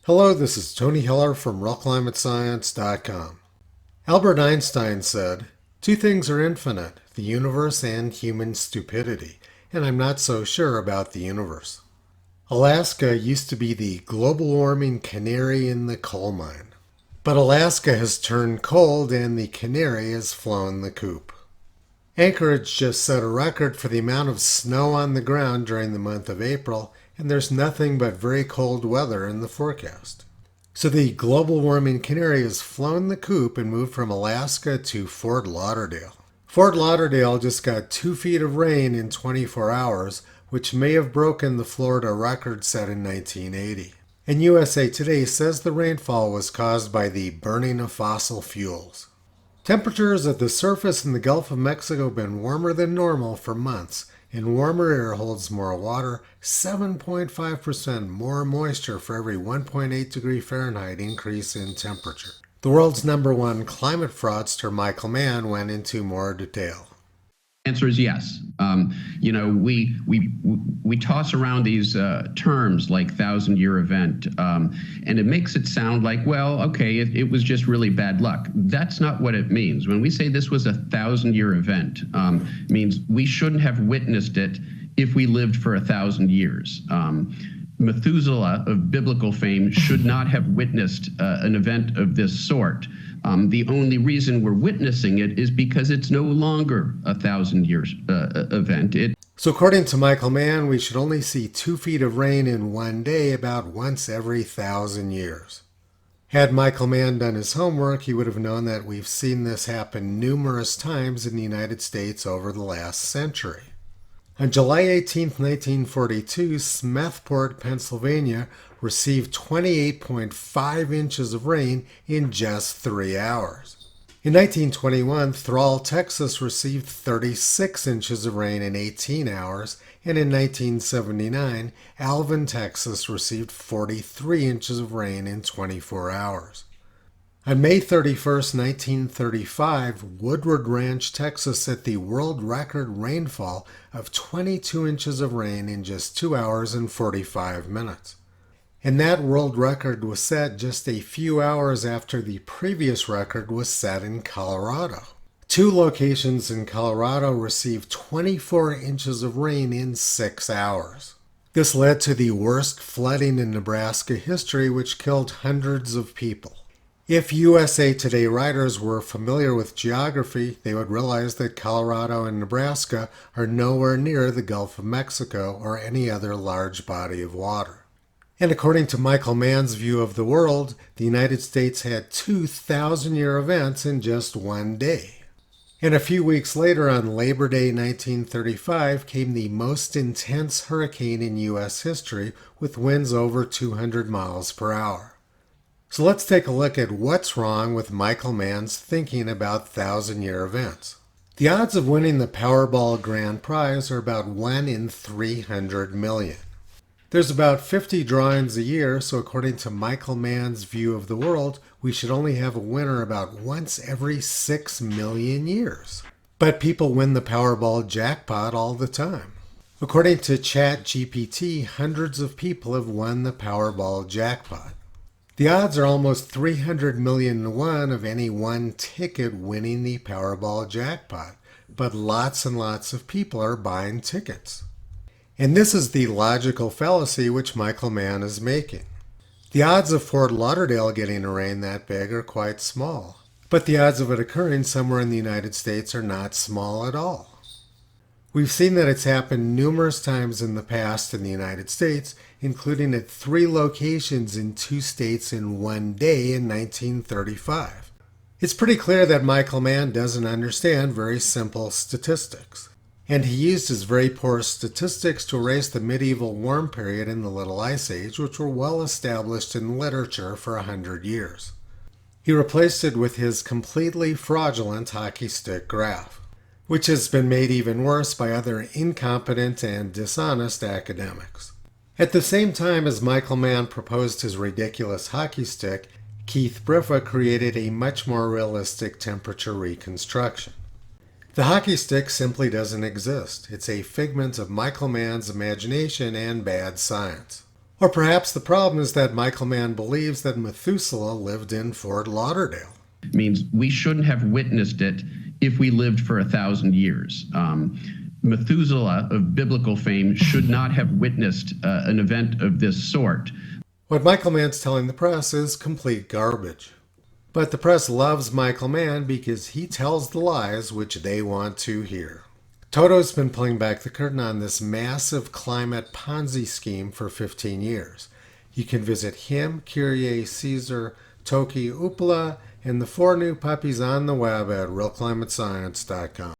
Hello, this is Tony Heller from RealClimateScience.com. Albert Einstein said, "Two things are infinite, the universe and human stupidity, and I'm not so sure about the universe." Alaska used to be the global warming canary in the coal mine. But Alaska has turned cold and the canary has flown the coop. Anchorage just set a record for the amount of snow on the ground during the month of April, and there's nothing but very cold weather in the forecast. So the global warming canary has flown the coop and moved from Alaska to Fort Lauderdale. Fort Lauderdale just got 2 feet of rain in 24 hours, which may have broken the Florida record set in 1980. And USA Today says the rainfall was caused by the burning of fossil fuels. Temperatures at the surface in the Gulf of Mexico have been warmer than normal for months, and warmer air holds more water, 7.5% more moisture for every 1.8 degree Fahrenheit increase in temperature. The world's #1 climate fraudster, Michael Mann, went into more detail. Answer is yes. We toss around these terms like 1,000-year event, and it makes it sound like, well, okay, it was just really bad luck. That's not what it means. When we say this was a 1,000-year event, means we shouldn't have witnessed it if we lived for 1,000 years. Methuselah of biblical fame should not have witnessed an event of this sort. The only reason we're witnessing it is because it's no longer a 1,000-year event. So according to Michael Mann, we should only see 2 feet of rain in one day about once every 1,000 years. Had Michael Mann done his homework, he would have known that we've seen this happen numerous times in the United States over the last century. On July 18, 1942, Smethport, Pennsylvania received 28.5 inches of rain in just 3 hours. In 1921, Thrall, Texas received 36 inches of rain in 18 hours, and in 1979, Alvin, Texas received 43 inches of rain in 24 hours. On May 31, 1935, Woodward Ranch, Texas set the world record rainfall of 22 inches of rain in just 2 hours and 45 minutes. And that world record was set just a few hours after the previous record was set in Colorado. 2 locations in Colorado received 24 inches of rain in 6 hours. This led to the worst flooding in Nebraska history, which killed hundreds of people. If USA Today writers were familiar with geography, they would realize that Colorado and Nebraska are nowhere near the Gulf of Mexico or any other large body of water. And according to Michael Mann's view of the world, the United States had 2,000-year events in just one day. And a few weeks later, on Labor Day 1935, came the most intense hurricane in U.S. history with winds over 200 miles per hour. So let's take a look at what's wrong with Michael Mann's thinking about 1,000-year events. The odds of winning the Powerball grand prize are about 1 in 300 million. There's about 50 drawings a year, so according to Michael Mann's view of the world, we should only have a winner about once every 6 million years. But people win the Powerball jackpot all the time. According to ChatGPT, hundreds of people have won the Powerball jackpot. The odds are almost 300 million to 1 of any one ticket winning the Powerball jackpot, but lots and lots of people are buying tickets. And this is the logical fallacy which Michael Mann is making. The odds of Fort Lauderdale getting a rain that big are quite small, but the odds of it occurring somewhere in the United States are not small at all. We've seen that it's happened numerous times in the past in the United States, including at 3 locations in 2 states in one day in 1935. It's pretty clear that Michael Mann doesn't understand very simple statistics. And he used his very poor statistics to erase the medieval warm period and the Little Ice Age, which were well established in literature for 100 years. He replaced it with his completely fraudulent hockey stick graph, which has been made even worse by other incompetent and dishonest academics. At the same time as Michael Mann proposed his ridiculous hockey stick, Keith Briffa created a much more realistic temperature reconstruction. The hockey stick simply doesn't exist. It's a figment of Michael Mann's imagination and bad science. Or perhaps the problem is that Michael Mann believes that Methuselah lived in Fort Lauderdale. Means we shouldn't have witnessed it if we lived for 1,000 years. Methuselah of biblical fame should not have witnessed an event of this sort. What Michael Mann's telling the press is complete garbage. But the press loves Michael Mann because he tells the lies which they want to hear. Toto's been pulling back the curtain on this massive climate Ponzi scheme for 15 years. You can visit him, Kyrie, Caesar, Toki, Upala, and the 4 new puppies on the web at realclimatescience.com.